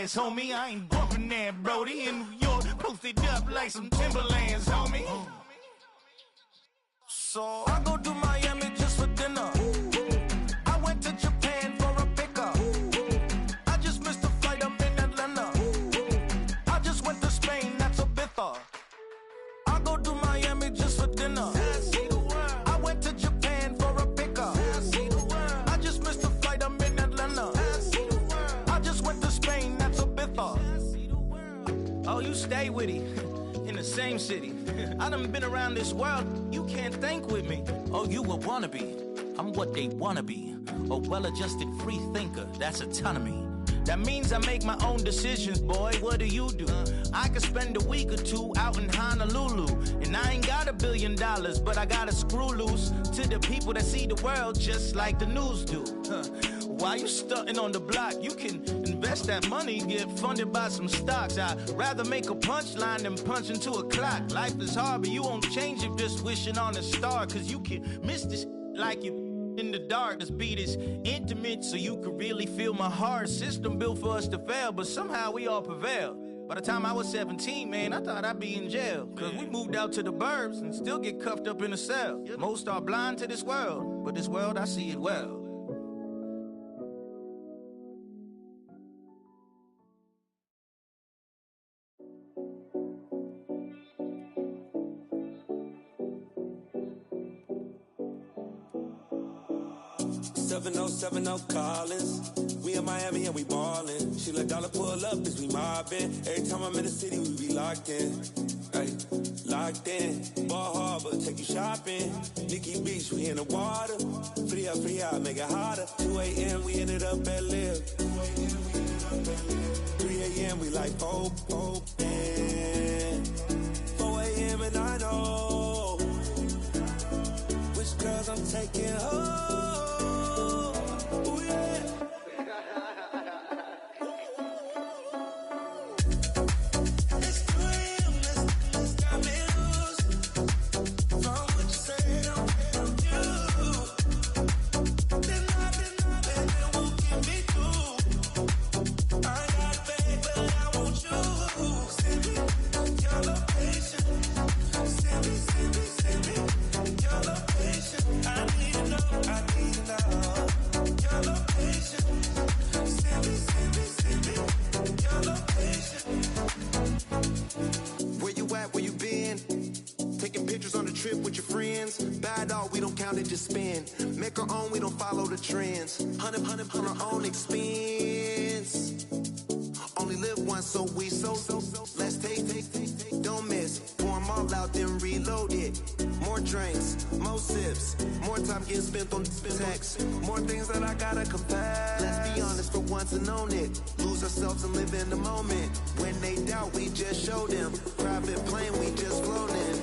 bands, homie. I ain't bumping that, Brody. In New York, posted up like some Timberlands, homie. So I go to Miami just for dinner. I went to Japan for a pickup. I just missed the flight, I'm in Atlanta. I just went to Spain, that's Ibiza. I go to Miami just for dinner. I went to Japan for a pickup. I just missed the flight, I'm in Atlanta. I just went to Spain, that's Ibiza. Oh, you stay with it. In the same city. I done been around this world, you can't think with me. Oh, you a wannabe, I'm what they wanna be. A well-adjusted free thinker, that's autonomy. That means I make my own decisions, boy, what do you do? I could spend a week or two out in Honolulu. And I ain't got $1 billion, but I got a screw loose to the people that see the world just like the news do. While you stunting on the block, you can invest that money, get funded by some stocks. I'd rather make a punchline than punch into a clock. Life is hard, but you won't change it just wishing on a star. Cause you can miss this like you in the dark. This beat is intimate, so you can really feel my heart. System built for us to fail, but somehow we all prevail. By the time I was 17, man, I thought I'd be in jail. Cause we moved out to the burbs and still get cuffed up in a cell. Most are blind to this world, but this world, I see it well. 7070 Collins. We in Miami and we ballin'. She let dollar pull up, bitch, we mobbin'. Every time I'm in the city, we be locked in. Ay, locked in. Ball Harbor, take you shopping. Nikki Beach, we in the water. Free up, make it hotter. 2 a.m., we ended up at Live. 3 a.m., we like hope, and 4 a.m. and I know which girls I'm taking home. Ooh, yeah. Just spin, make our own, we don't follow the trends. 100 on our own expense. Only live once, so we so. Let's take, don't miss. Pour 'em all out, then reload it. More drinks, more sips, more time getting spent on text. More things that I gotta confess. Let's be honest for once and own it. Lose ourselves and live in the moment. When they doubt, we just show them. Private plane, we just flown in.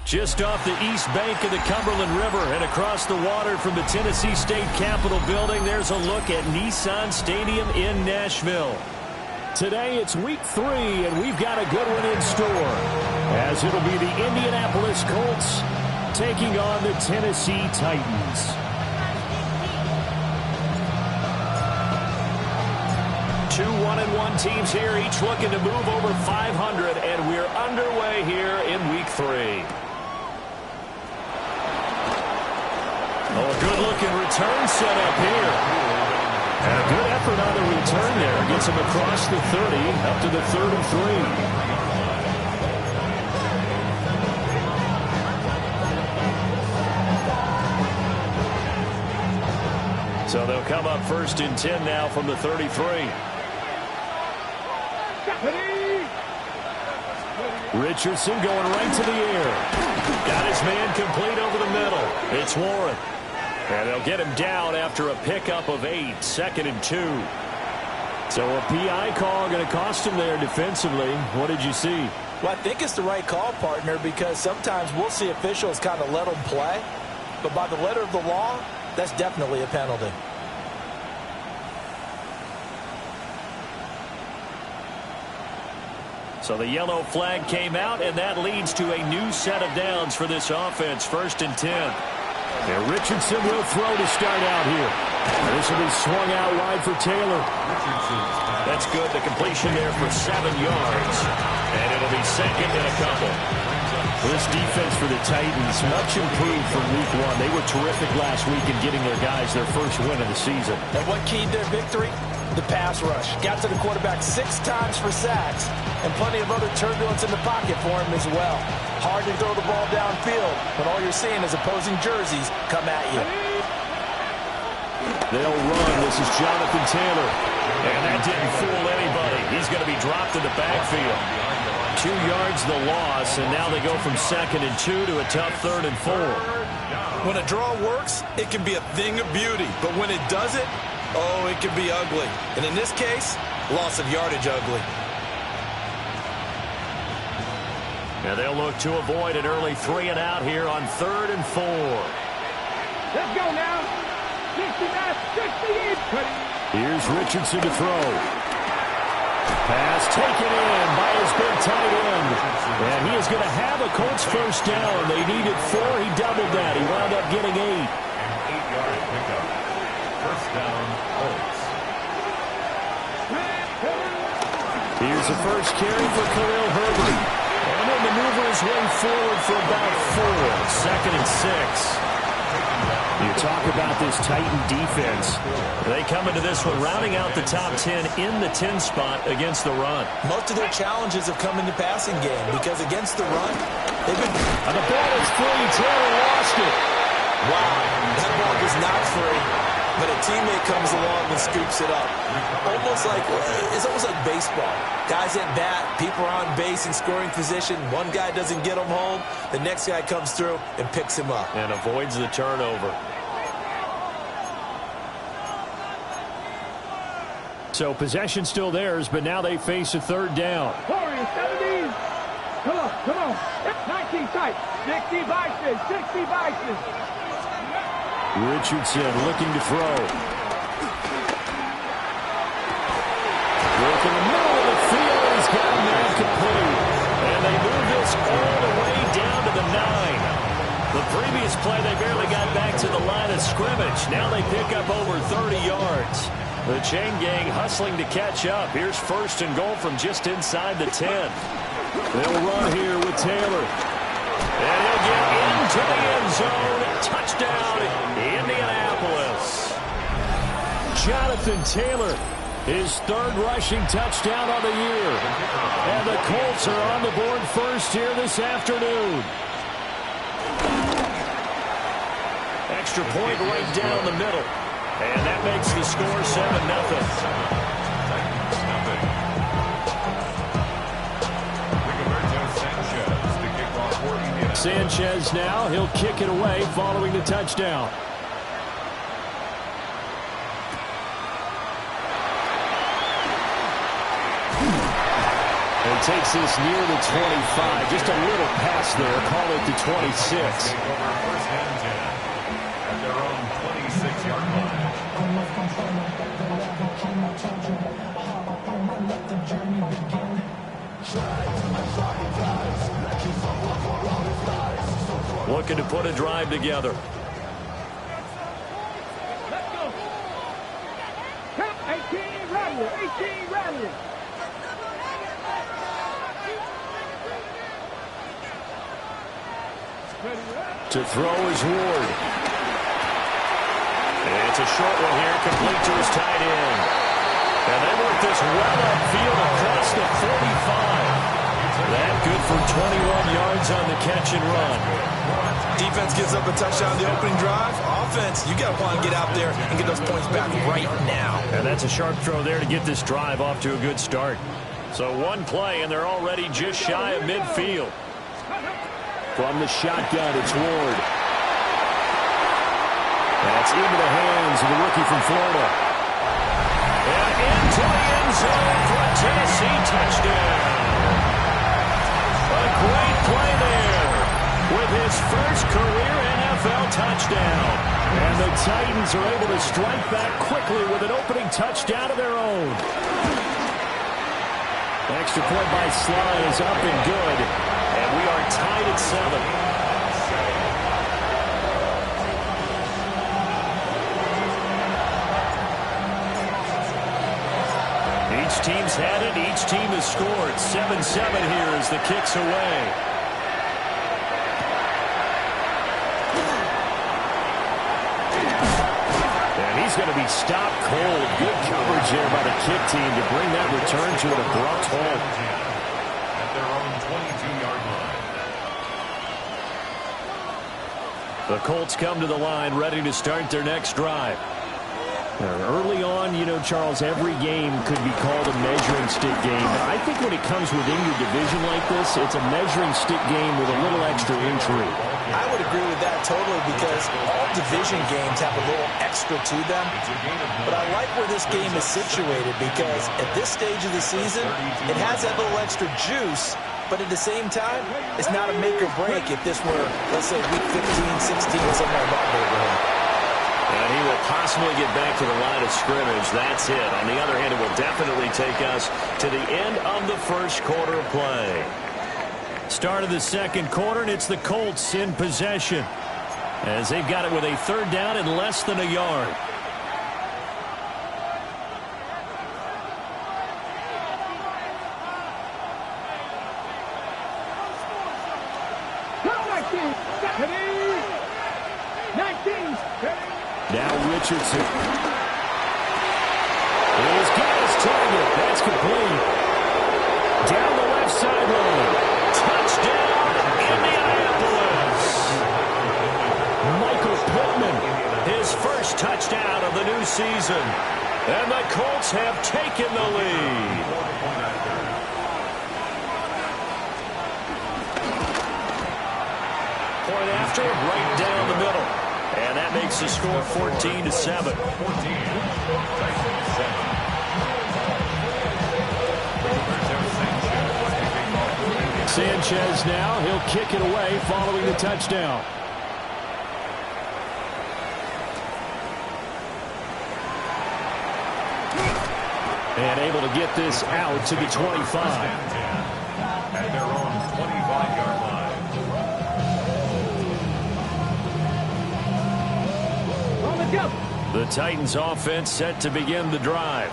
Just off the east bank of the Cumberland River and across the water from the Tennessee State Capitol building, there's a look at Nissan Stadium in Nashville. Today it's week 3, and we've got a good one in store, as it'll be the Indianapolis Colts taking on the Tennessee Titans. Two 1-1 teams here, each looking to move over 500, and we're underway here in week 3. Oh, a good-looking return set up here. And a good effort on the return there. Gets him across the 30, up to the 33. So they'll come up first and 10 now from the 33. Richardson going right to the air. Got his man complete over the middle. It's Warren. And they'll get him down after a pickup of 8, 2nd and 2. So a PI call going to cost him there defensively. What did you see? Well, I think it's the right call, partner, because sometimes we'll see officials kind of let them play. But by the letter of the law, that's definitely a penalty. So the yellow flag came out, and that leads to a new set of downs for this offense. 1st and 10. And Richardson will throw to start out here. And this will be swung out wide for Taylor. That's good. The completion there for 7 yards. And it'll be 2nd and a couple. This defense for the Titans, much improved from week 1. They were terrific last week in getting their guys their first win of the season. And what keyed their victory? The pass rush. Got to the quarterback 6 times for sacks, and plenty of other turbulence in the pocket for him as well. Hard to throw the ball downfield when all you're seeing is opposing jerseys come at you. They'll run. This is Jonathan Taylor. And that didn't fool anybody. He's going to be dropped in the backfield. 2 yards the loss, and now they go from 2nd and 2 to a tough 3rd and 4. When a draw works, it can be a thing of beauty. But when it doesn't, oh, it can be ugly. And in this case, loss of yardage ugly. Now they'll look to avoid an early 3 and out here on 3rd and 4. Let's go now. 69, 68. Here's Richardson to throw. Pass taken in by his big tight end. And he is going to have a Colts first down. They needed 4. He doubled that. He wound up getting 8. An 8-yard pickup. First down, Colts. Here's the first carry for Khalil Herbert. And he'll maneuver his way forward for about 4. 2nd and 6. You talk about this Titan defense. They come into this one rounding out the top 10 in the 10 spot against the run. Most of their challenges have come in the passing game because against the run, they've been... And the ball is free. Taylor lost it. Wow, that ball was not free, but a teammate comes along and scoops it up. It's almost like baseball. Guys at bat, people are on base in scoring position. One guy doesn't get him home. The next guy comes through and picks him up. And avoids the turnover. So possession still theirs, but now they face a 3rd down. 40, 70. Come on. 19 tight. 60 vices, 60 vices. Richardson looking to throw. Work in the middle of the field. He's got him there complete. And they move this all the way down to the 9. The previous play, they barely got back to the line of scrimmage. Now they pick up over 30 yards. The chain gang hustling to catch up. Here's 1st and goal from just inside the 10. They'll run here with Taylor. And he'll get into the end zone. Touchdown, Indianapolis. Jonathan Taylor, his 3rd rushing touchdown of the year. And the Colts are on the board first here this afternoon. Extra point right down the middle. And that makes the score 7-0. Sanchez now, he'll kick it away following the touchdown. And takes this near the 25. Just a little pass there, call it the 26. First and 10 at their own 26-yard line. Looking to put a drive together. Let's go. Count 18 Rattler, 18 Rattler. To throw is Ward. And it's a short one here, complete to his tight end. And they work this well upfield across the 45. That good for 21 yards on the catch and run. Defense gives up a touchdown the opening drive. Offense, you got to want to get out there and get those points back right now. And that's a sharp throw there to get this drive off to a good start. So one play, and they're already just shy of midfield. From the shotgun, it's Ward. That's into the hands of the rookie from Florida. And into the end zone for a Tennessee touchdown. A great play there with his first career NFL touchdown. And the Titans are able to strike back quickly with an opening touchdown of their own. Extra point by Sly is up and good. And we are tied at 7. Each team's had it. Each team has scored. 7-7 here as the kick's away. And he's going to be stopped cold. Good coverage there by the kick team to bring that return to an abrupt halt. At their own 22-yard line. The Colts come to the line ready to start their next drive. Early on, you know, Charles, every game could be called a measuring stick game. But I think when it comes within your division like this, it's a measuring stick game with a little extra intrigue. I would agree with that totally because all division games have a little extra to them. But I like where this game is situated because at this stage of the season, it has that little extra juice. But at the same time, it's not a make or break if this were, let's say, week 15, 16, something like that neighborhood. And he will possibly get back to the line of scrimmage. That's it. On the other hand, it will definitely take us to the end of the first quarter play. Start of the second quarter, and it's the Colts in possession as they've got it with a third down and less than a yard. Now Richardson. He's got his target. That's complete. Down the left sideline. Touchdown, Indianapolis. Michael Pittman, his first touchdown of the new season. And the Colts have taken the lead. Point after, right down the middle. And that makes the score 14-7. Sanchez now, he'll kick it away following the touchdown. And able to get this out to the 25. At their own 25-yard line. The Titans offense set to begin the drive.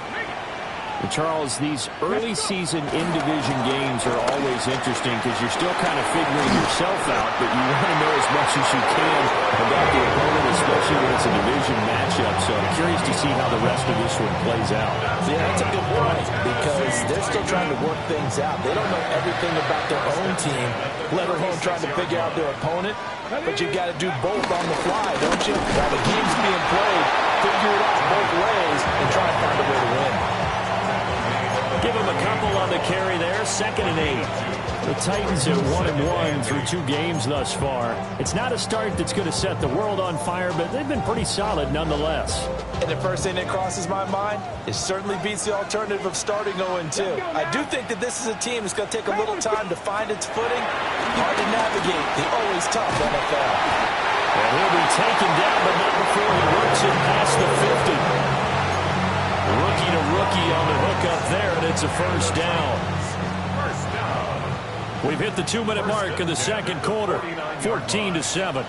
Charles, these early season in-division games are always interesting because you're still kind of figuring yourself out, but you want to know as much as you can about the opponent, especially when it's a division matchup. So I'm curious to see how the rest of this one plays out. Yeah, that's a good point because they're still trying to work things out. They don't know everything about their own team, let alone trying to figure out their opponent. But you got to do both on the fly, don't you? While the game's being played, figure it out both ways and try to find a way to win. Give him a couple on the carry there. 2nd and 8. The Titans are 1-1 through 2 games thus far. It's not a start that's going to set the world on fire, but they've been pretty solid nonetheless. And the first thing that crosses my mind, it certainly beats the alternative of starting 0-2. I do think that this is a team that's going to take a little time to find its footing. Hard to navigate the always tough NFL. And he'll be taken down, but not before he works it past the 50. Rookie to rookie on the hook up there, and it's a first down. We've hit the 2-minute mark of the second quarter, 14-7.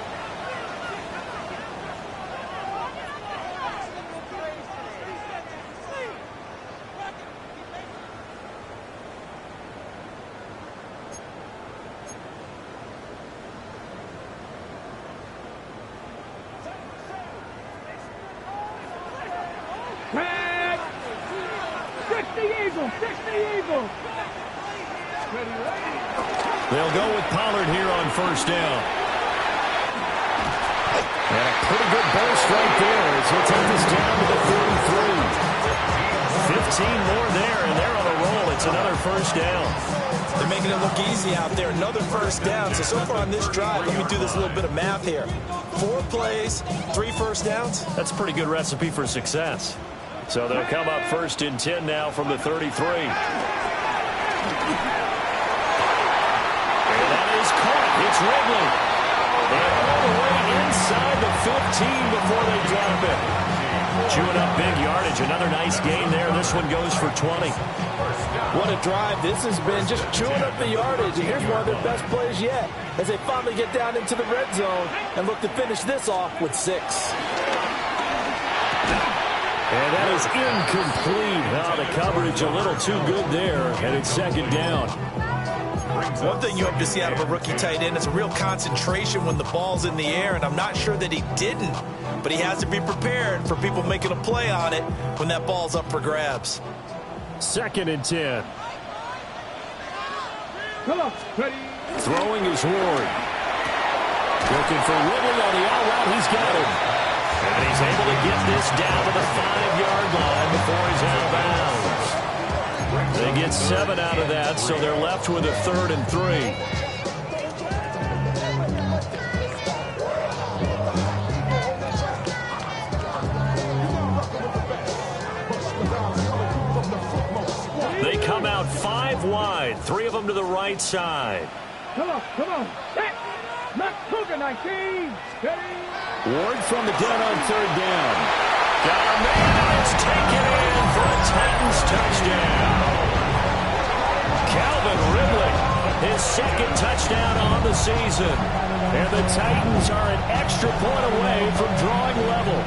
They'll go with Pollard here on first down. And a pretty good burst right there as he'll take this down to the 43. 15 more there, and they're on a roll. It's another first down. They're making it look easy out there. Another first down. So far on this drive, let me do this little bit of math here. 4 plays, 3 first downs. That's a pretty good recipe for success. So they'll come up 1st and 10 now from the 33. It's Ridley. And all the way inside the 15 before they drop it. Chewing up big yardage. Another nice gain there. This one goes for 20. What a drive this has been, just chewing up the yardage. And here's one of their best plays yet as they finally get down into the red zone and look to finish this off with 6. And that is incomplete. Now the coverage a little too good there, and it's second down. One thing you hope to see out of a rookie tight end is a real concentration when the ball's in the air, and I'm not sure that he didn't, but he has to be prepared for people making a play on it when that ball's up for grabs. Second and 10. Come on, ready. Throwing is Ward. Looking for Ridley on the out route. He's got him. And he's able to get this down to the 5-yard line before he's out of bounds. They get 7 out of that, so they're left with a 3rd and 3. They come out 5 wide, 3 of them to the right side. Come on. Set. Not Cougar 19. Ready. Ward from the gun on 3rd down. Got a man, and it's taken in for a Titans touchdown. Calvin Ridley, his 2nd touchdown on the season. And the Titans are an extra point away from drawing level.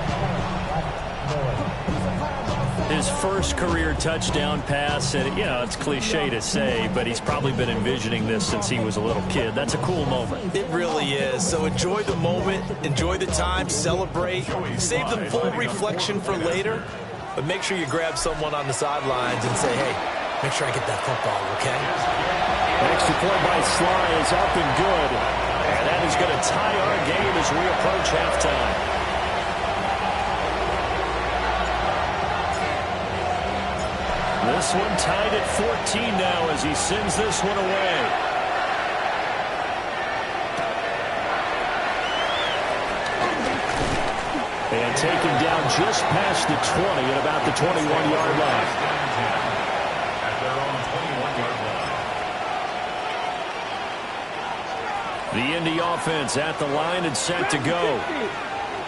His first career touchdown pass, and it's cliche to say, but he's probably been envisioning this since he was a little kid. That's a cool moment. It really is. So enjoy the moment, enjoy the time, celebrate, save the full reflection for later, but make sure you grab someone on the sidelines and say, hey, make sure I get that football, okay? Extra point by Sly is up and good, and that is going to tie our game as we approach halftime. This one tied at 14 now as he sends this one away. And taken down just past the 20 at about the 21-yard line. At their own 21-yard line. The Indy offense at the line and set to go.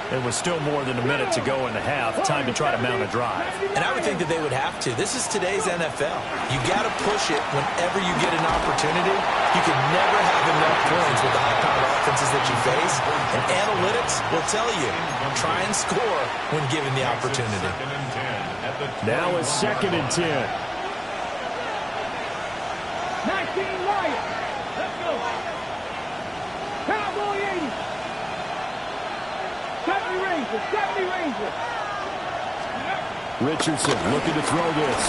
It was still more than a minute to go in the half. Time to try to mount a drive. And I would think that they would have to. This is today's NFL. You got to push it whenever you get an opportunity. You can never have enough points with the high-powered offenses that you face. And analytics will tell you, try and score when given the opportunity. Now it's 2nd and 10. 19 Lions. Let's go. Cowboy 80. 70 Rangers. Richardson looking to throw this.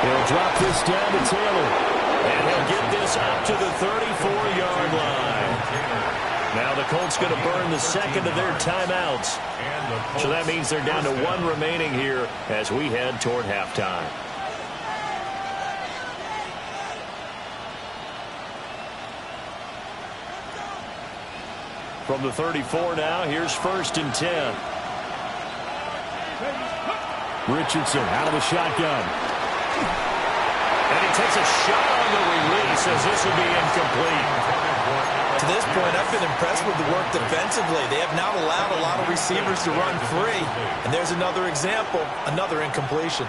He'll drop this down to Taylor. And he'll get this up to the 34-yard line. Now the Colts going to burn the 2nd of their timeouts. So that means they're down to 1 remaining here as we head toward halftime. From the 34 now, here's 1st and 10. Richardson out of the shotgun. And he takes a shot on the release as this will be incomplete. To this point, I've been impressed with the work defensively. They have not allowed a lot of receivers to run free. And there's another example, another incompletion.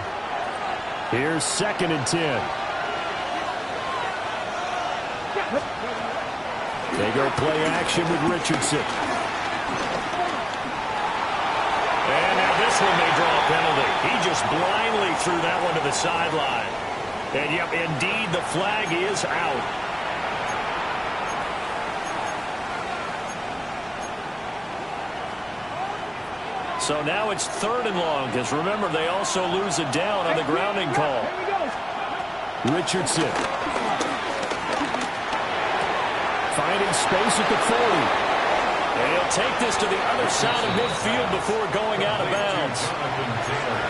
Here's 2nd and 10. They go play action with Richardson. And now this one may draw a penalty. He just blindly threw that one to the sideline. And yep, indeed, the flag is out. So now it's 3rd and long, because remember, they also lose it down on the grounding call. Richardson. Finding space at the 40. And he'll take this to the other side of midfield before going out of bounds.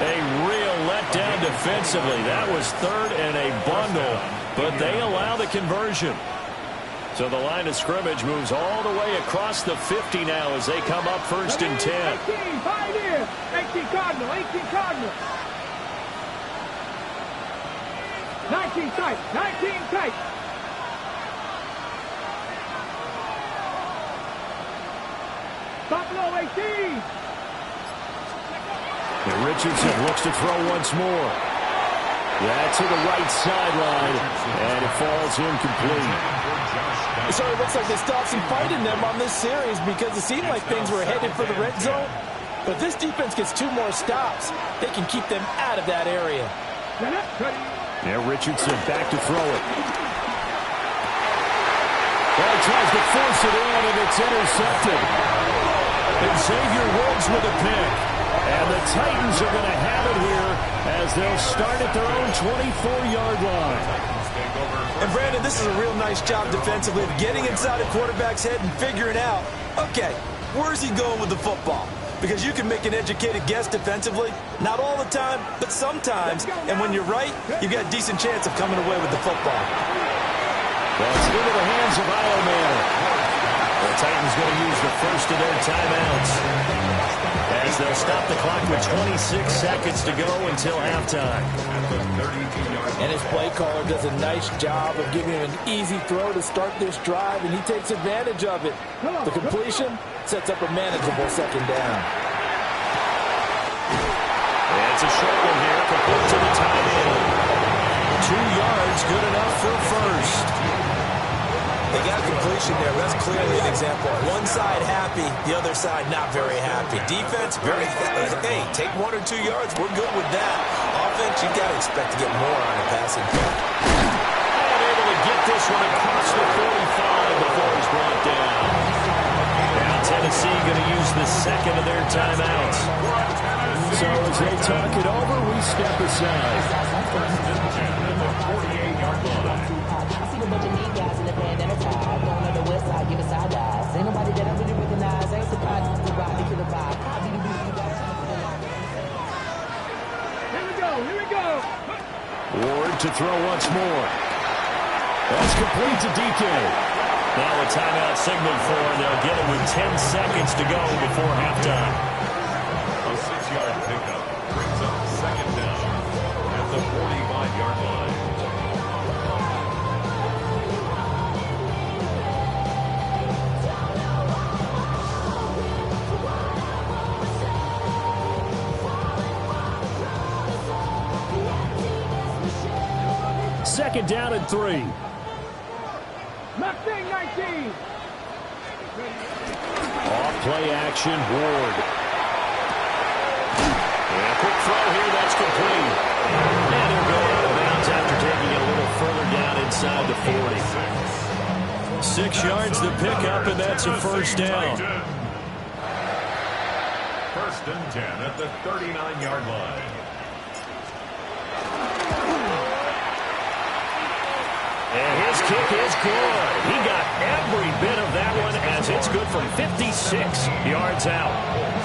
A real letdown defensively. That was 3rd and a bundle, but they allow the conversion. So the line of scrimmage moves all the way across the 50 now as they come up 1st and 10. 18 Cardinal. 19 tight. Buffalo 18. And Richardson looks to throw once more. That's to the right sideline, and it falls incomplete. It sort of looks like they stopped some fight in them on this series because it seemed like things were headed for the red zone. But if this defense gets 2 more stops, they can keep them out of that area. Now Richardson back to throw it. Well, he tries to force it in, and it's intercepted. And Xavier Woods with a pick. And the Titans are going to have it here as they'll start at their own 24-yard line. And Brandon, this is a real nice job defensively of getting inside a quarterback's head and figuring out, okay, where's he going with the football? Because you can make an educated guess defensively, not all the time, but sometimes. And when you're right, you've got a decent chance of coming away with the football. That's into the hands of Iowa. The Titans going to use the first of their timeouts as they'll stop the clock with 26 seconds to go until halftime. And his play caller does a nice job of giving him an easy throw to start this drive, and he takes advantage of it. The completion sets up a manageable second down. It's a short one here, complete to the tight end. 2 yards, good enough for first. They got a completion there. That's clearly an example. One side happy, the other side not very happy. Defense, very hey, take 1 or 2 yards. We're good with that. Offense, you got to expect to get more on the passing play. And able to get this one across the 45 before he's brought down. Now Tennessee going to use the second of their timeouts. So as they talk it over, we step aside. I see a bunch of neat guys in the pandemic time. Going on the west side, giving side eyes. Ain't nobody that I really recognize. Ain't surprised to ride me to the vibe. Here we go. Ward to throw once more. That's complete to DK. Now a timeout signaled for, and they'll get it with 10 seconds to go before halftime. A 6-yard pickup brings up second down at the 45-yard line. Second down and 3. Mustang 19. Off play action, Ward. And a quick throw here, that's complete. And he'll go out of bounds after taking it a little further down inside the 40. 6 yards to pick up, and that's a first down. First and 10 at the 39-yard line. And his kick is good. He got every bit of that one as it's good from 56 yards out.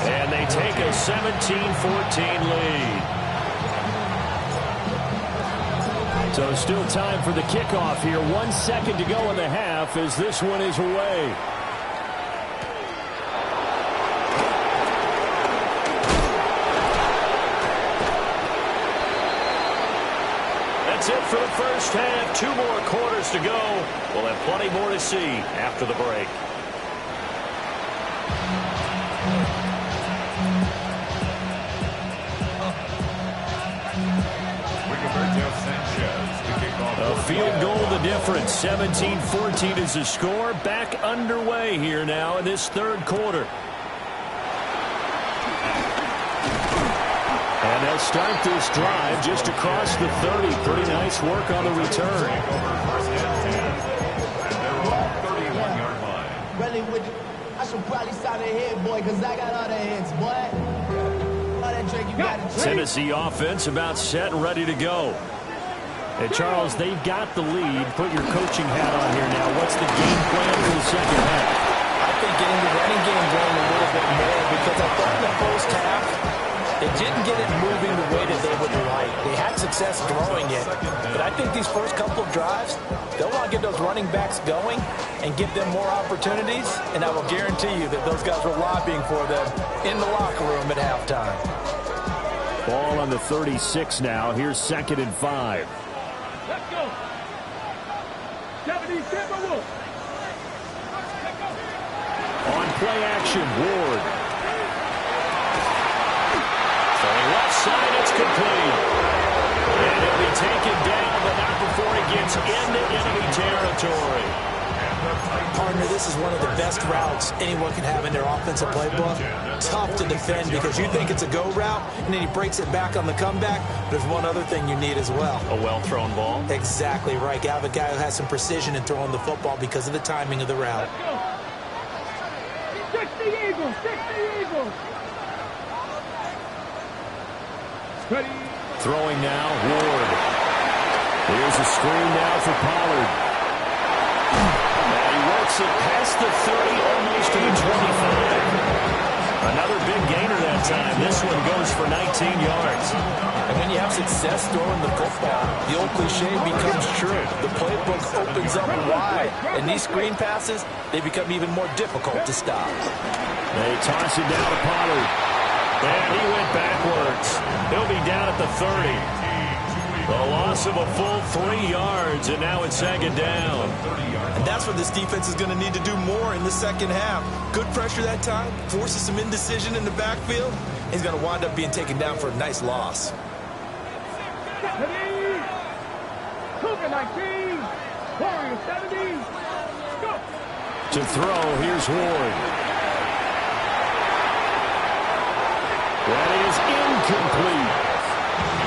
And they take a 17-14 lead. So still time for the kickoff here. 1 second to go in the half as this one is away. That's it for the first half. 2 more quarters to go. We'll have plenty more to see after the break. A field goal the difference. 17-14 is the score. Back underway here now in this third quarter. And they'll start this drive just across the 30. Pretty nice work on the return. Really, I should probably sign a hit, boy, because I got all the hits, boy. All that drink you got to drink. Tennessee offense about set and ready to go. And Charles, they've got the lead. Put your coaching hat on here now. What's the game plan for the second half? I think getting the running game going a little bit more because I thought in the first half they didn't get it moving the way that they would like. They had success throwing it, but I think these first couple of drives, they'll want to get those running backs going and give them more opportunities, and I will guarantee you that those guys were lobbying for them in the locker room at halftime. Ball on the 36 now. Here's 2nd and 5. Let's go. 70 Timberwolves. On play action, Ward. Throwing incomplete. And he'll be taken down, but not before he gets into enemy territory. Partner, this is one of the best routes anyone can have in their offensive playbook. Tough to defend because you think it's a go route, and then he breaks it back on the comeback. There's one other thing you need as well. A well-thrown ball? Exactly right. You have a guy who has some precision in throwing the football because of the timing of the route. 60 Eagles, 60 Eagles. Ready. Throwing now, Ward. Here's a screen now for Pollard. And he works it past the 30, almost to the 25. Another big gainer that time. This one goes for 19 yards. And when you have success throwing the football, the old cliche becomes true. The playbook opens up wide, and these screen passes, they become even more difficult to stop. They toss it down to Pollard. And he went backwards. He'll be down at the 30. A loss of a full 3 yards, and now it's second down. And that's where this defense is going to need to do more in the second half. Good pressure that time, forces some indecision in the backfield. He's going to wind up being taken down for a nice loss. Cougar 19, Warrior 70, go. To throw, here's Ward. That is incomplete.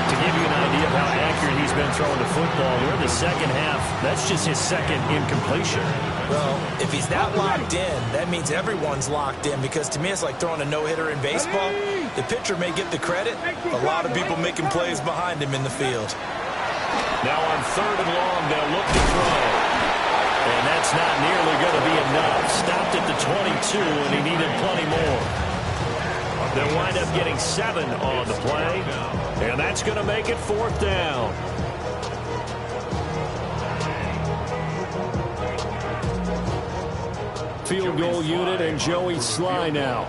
To give you an idea of how accurate he's been throwing the football, we're in the second half. That's just his second incompletion. Well, if he's not locked in, that means everyone's locked in, because to me it's like throwing a no-hitter in baseball. The pitcher may get the credit, a lot of people making plays behind him in the field. Now on 3rd and long, they'll look to throw. And that's not nearly going to be enough. Stopped at the 22, and he needed plenty more. They'll wind up getting 7 on the play, and that's going to make it 4th down. Field goal unit and Joey Sly now.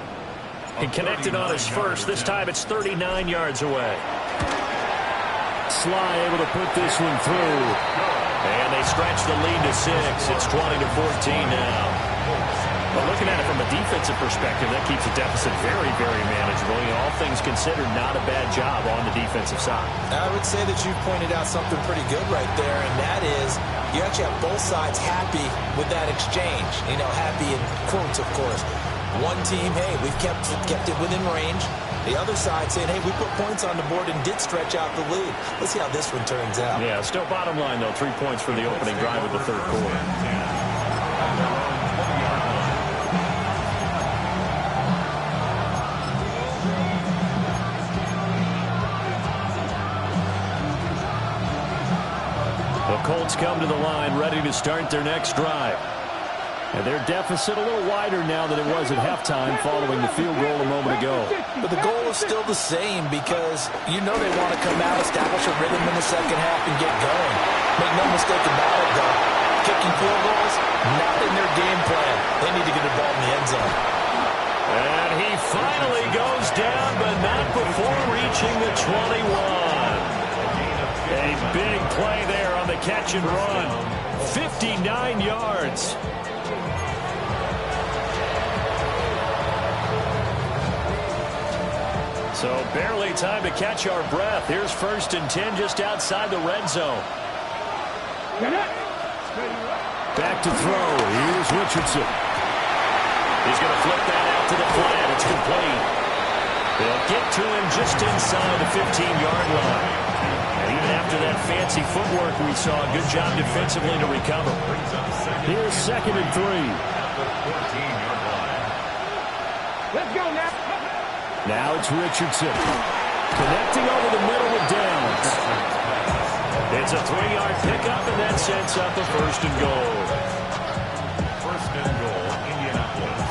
He connected on his first. This time it's 39 yards away. Sly able to put this one through. And they stretch the lead to 6. It's 20-14 now. But looking at it from a defensive perspective, that keeps the deficit very, very manageable. You know, all things considered, not a bad job on the defensive side. I would say that you've pointed out something pretty good right there, and that is you actually have both sides happy with that exchange. You know, happy in quotes, of course. One team, hey, we've kept it within range. The other side saying, hey, we put points on the board and did stretch out the lead. Let's see how this one turns out. Yeah, still bottom line, though, 3 points for the opening drive of the 3rd quarter. The Colts come to the line, ready to start their next drive. And their deficit a little wider now than it was at halftime following the field goal a moment ago. But the goal is still the same, because you know they want to come out, establish a rhythm in the second half, and get going. Make no mistake about it, though. Kicking field goals, not in their game plan. They need to get the ball in the end zone. And he finally goes down, but not before reaching the 21. A big play there on the catch and run. 59 yards. So barely time to catch our breath. Here's 1st and 10 just outside the red zone. Back to throw. Here's Richardson. He's going to flip that out to the flat. It's complete. They'll get to him just inside the 15-yard line. And even after that fancy footwork we saw, good job defensively to recover. Here's 2nd and 3. Let's go now. Now it's Richardson. Connecting over the middle with Downs. It's a 3-yard pickup, and that sets up a 1st and goal. 1st and goal, Indianapolis.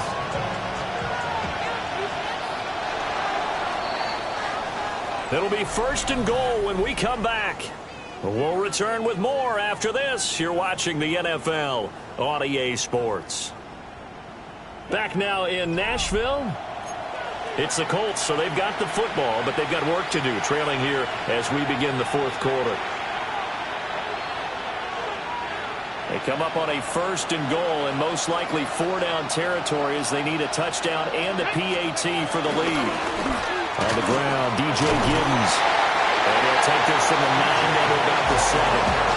It'll be 1st and goal when we come back. We'll return with more after this. You're watching the NFL on EA Sports. Back now in Nashville. It's the Colts, so they've got the football, but they've got work to do, trailing here as we begin the 4th quarter. They come up on a 1st and goal, and most likely 4-down territory as they need a touchdown and a PAT for the lead. On the ground, DJ Giddens. And he'll take this from the 9 down to about the 7.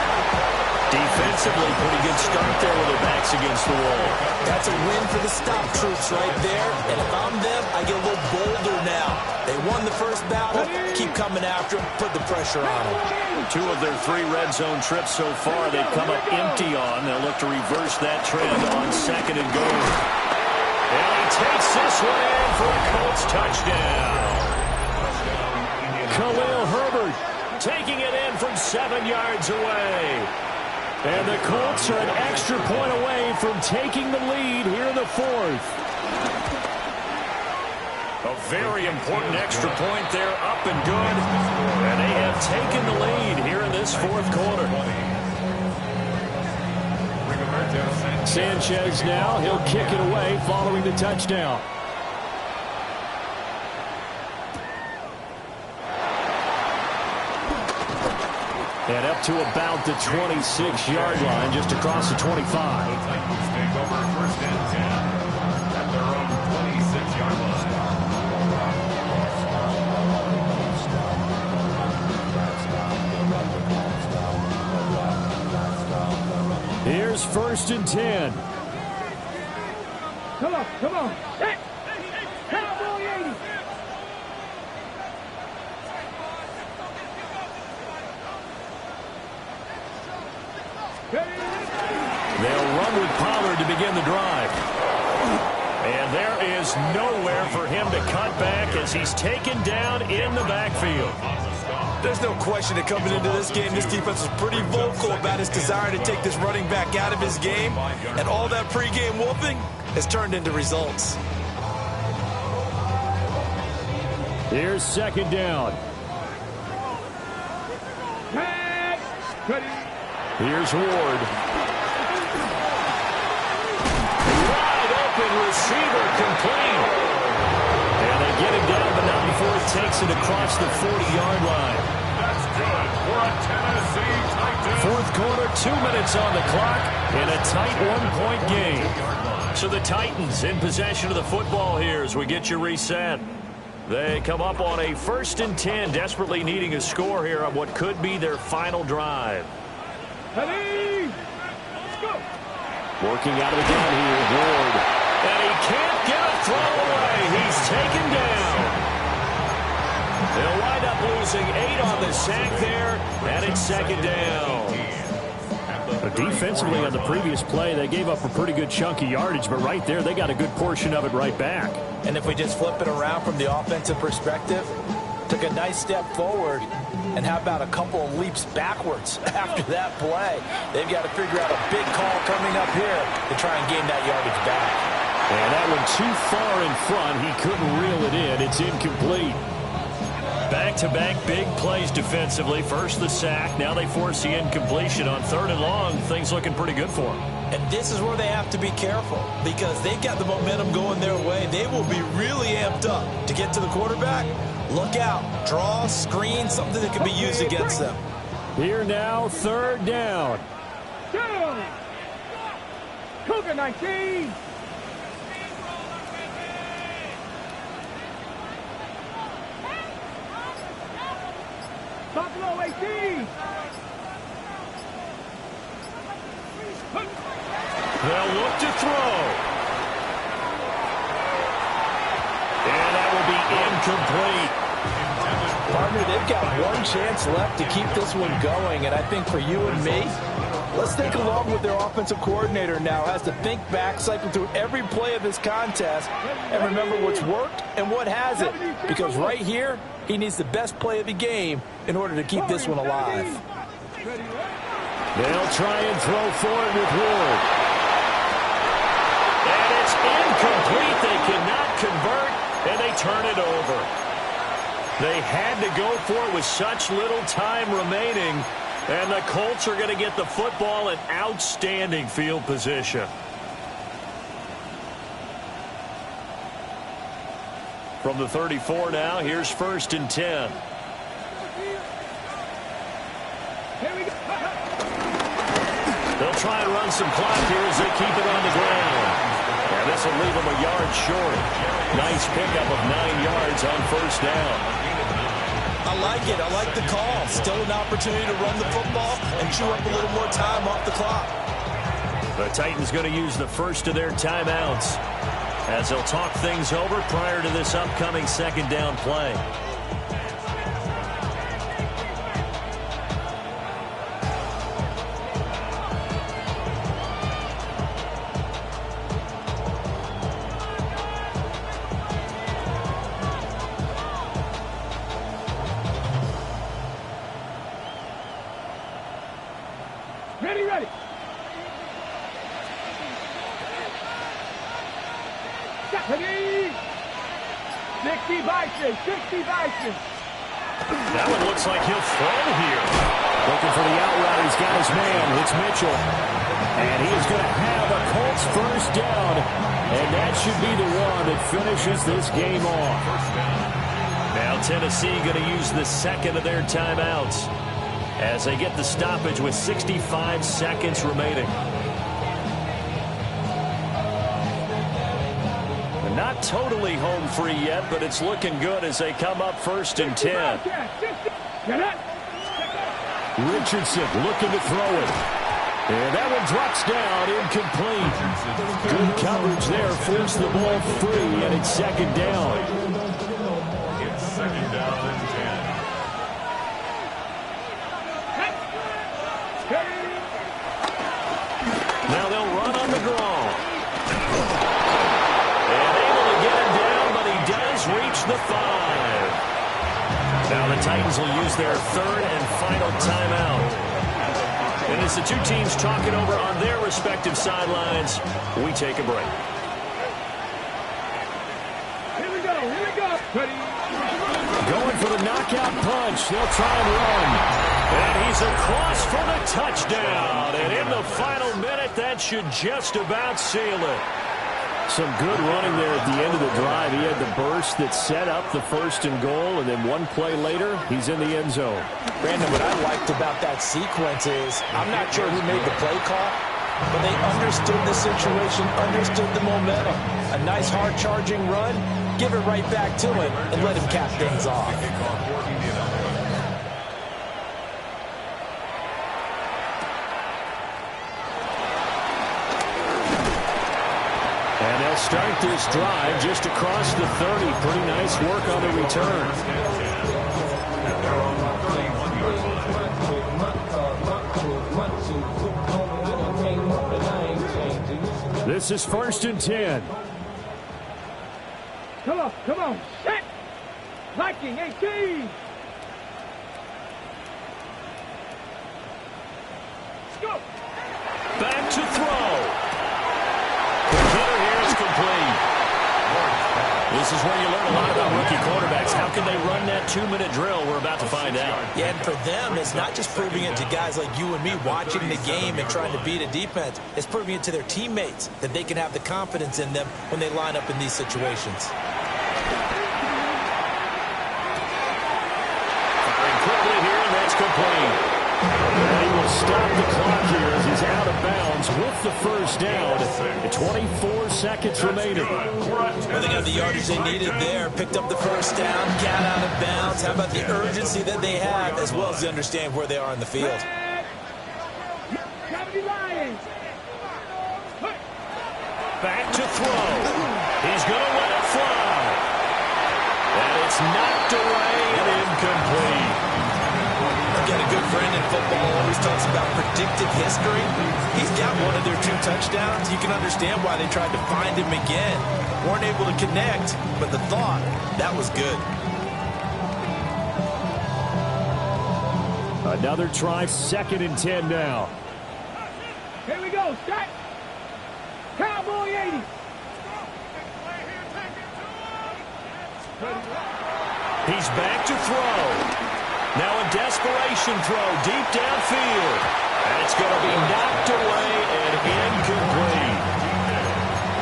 Defensively, pretty good start there with their backs against the wall. That's a win for the stop troops right there. And if I'm them, I get a little bolder now. They won the first battle. Keep coming after them. Put the pressure on them. 2 of their 3 red zone trips so far they've come up empty on. They'll look to reverse that trend on 2nd and goal. And he takes this one in for a Colts touchdown. Khalil Herbert taking it in from 7 yards away. And the Colts are an extra point away from taking the lead here in the 4th. A very important extra point there, up and good. And they have taken the lead here in this 4th quarter. Sanchez now, he'll kick it away following the touchdown. And up to about the 26-yard line, just across the 25. The Titans take over 1st and 10 at their own 26-yard line. Here's 1st and 10. Come on, come on. Hey, Cowboy 80. They'll run with Pollard to begin the drive. And there is nowhere for him to cut back as he's taken down in the backfield. There's no question that coming into this game, this defense was pretty vocal about its desire to take this running back out of his game. And all that pregame whooping has turned into results. Here's 2nd down. Here's Ward. Wide open receiver complete. And they get him down, but not before it takes it across the 40-yard line. That's good for a Tennessee Titans. 4th quarter, 2 minutes on the clock, in a tight 1-point game. So the Titans in possession of the football here as we get you reset. They come up on a 1st and 10, desperately needing a score here on what could be their final drive. Let's go. Working out of the gun here, Ward. And he can't get a throw away. He's taken down. They'll wind up losing 8 on the sack there, and it's 2nd down. Defensively on the previous play, they gave up a pretty good chunk of yardage, but right there, they got a good portion of it right back. And if we just flip it around from the offensive perspective, took a nice step forward, and how about a couple of leaps backwards after that play? They've got to figure out a big call coming up here to try and gain that yardage back. And that one too far in front. He couldn't reel it in. It's incomplete. Back-to-back big plays defensively. First the sack. Now they force the incompletion on 3rd and long. Things looking pretty good for them. And this is where they have to be careful because they've got the momentum going their way. They will be really amped up to get to the quarterback. Look out. Draw, screen, something that can be used against them. Here now, 3rd down. Cougar 19. Buffalo 18. They'll look to throw. And that will be incomplete. Partner, they've got one chance left to keep this one going, and I think for you and me, let's think along with their offensive coordinator now has to think back, cycle through every play of this contest, and remember what's worked and what hasn't, because right here, he needs the best play of the game in order to keep this one alive. They'll try and throw for it with Ward. And it's incomplete. They cannot convert, and they turn it over. They had to go for it with such little time remaining, and the Colts are going to get the football in outstanding field position. From the 34 now, here's 1st and 10. They'll try and run some clock here as they keep it on the ground. And this will leave them a yard short. Nice pickup of 9 yards on 1st down. I like it. I like the call. Still an opportunity to run the football and chew up a little more time off the clock. The Titans going to use the first of their timeouts as they'll talk things over prior to this upcoming second down play. Ready. Ready. 60 Bison. That one looks like he'll throw here. Looking for the out route. He's got his man. It's Mitchell. And he's going to have a Colts first down. And that should be the one that finishes this game off. Now Tennessee going to use the second of their timeouts as they get the stoppage with 65 seconds remaining. They're not totally home free yet, but it's looking good as they come up first and 10. Richardson looking to throw it. And that one drops down, incomplete. Good coverage there, forced the ball free, and it's second down. It's second down and 10. Now they'll run on the draw. And able to get him down, but he does reach the 5. Now the Titans will use their third and final timeout. And as the two teams talk it over on their respective sidelines, we take a break. Here we go. Ready. Going for the knockout punch. They'll try and run. And he's across for the touchdown. And in the final minute, that should just about seal it. Some good running there at the end of the drive. He had the burst that set up the first and goal, and then one play later, he's in the end zone. Brandon, what I liked about that sequence is, I'm not sure who made the play call, but they understood the situation, understood the momentum. A nice hard-charging run, give it right back to him, and let him cap things off. And they'll start this drive just across the 30. Pretty nice work on the return. This is first and 10. Come on. Set. Viking 18. Let's go. Back to throw. The hitter here is complete. This is where you learn a lot about rookie quarterbacks. How can they run that 2-minute drill? We're about to find out. Yeah, and for them, it's not just proving it to guys like you and me watching the game and trying to beat a defense. It's proving it to their teammates that they can have the confidence in them when they line up in these situations. Firing quickly here, and that's complete. And he will stop the clock here as he's out of bounds with the first down. 24 seconds remaining. Well, they got the yardage they needed there. Picked up the first down, got out of bounds. How about the urgency that they have, as well as they understand where they are in the field? Back to throw. He's going to let it fly. And it's knocked away and incomplete. I've got a good friend in football, always talks about predictive history. He's got one of their 2 touchdowns. You can understand why they tried to find him again. Weren't able to connect, but the thought, that was good. Another try, second and 10 now. Here we go. Set. Cowboy 80. He's back to throw. Now a desperation throw deep downfield. And it's going to be knocked away and incomplete.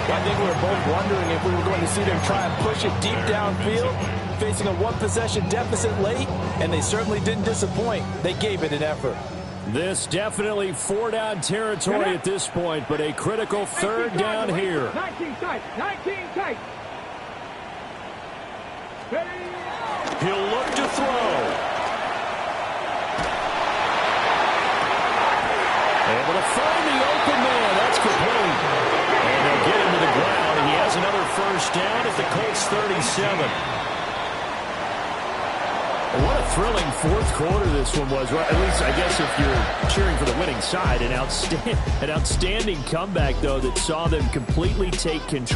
I think we were both wondering if we were going to see them try and push it deep downfield, facing a 1-possession deficit late, and they certainly didn't disappoint. They gave it an effort. This definitely 4-down territory at this point, but a critical third down here. 19 tight. He'll look to throw. has another first down at the Colts 37. What a thrilling fourth quarter this one was. Well, at least, I guess, if you're cheering for the winning side. An outstanding comeback, though, that saw them completely take control.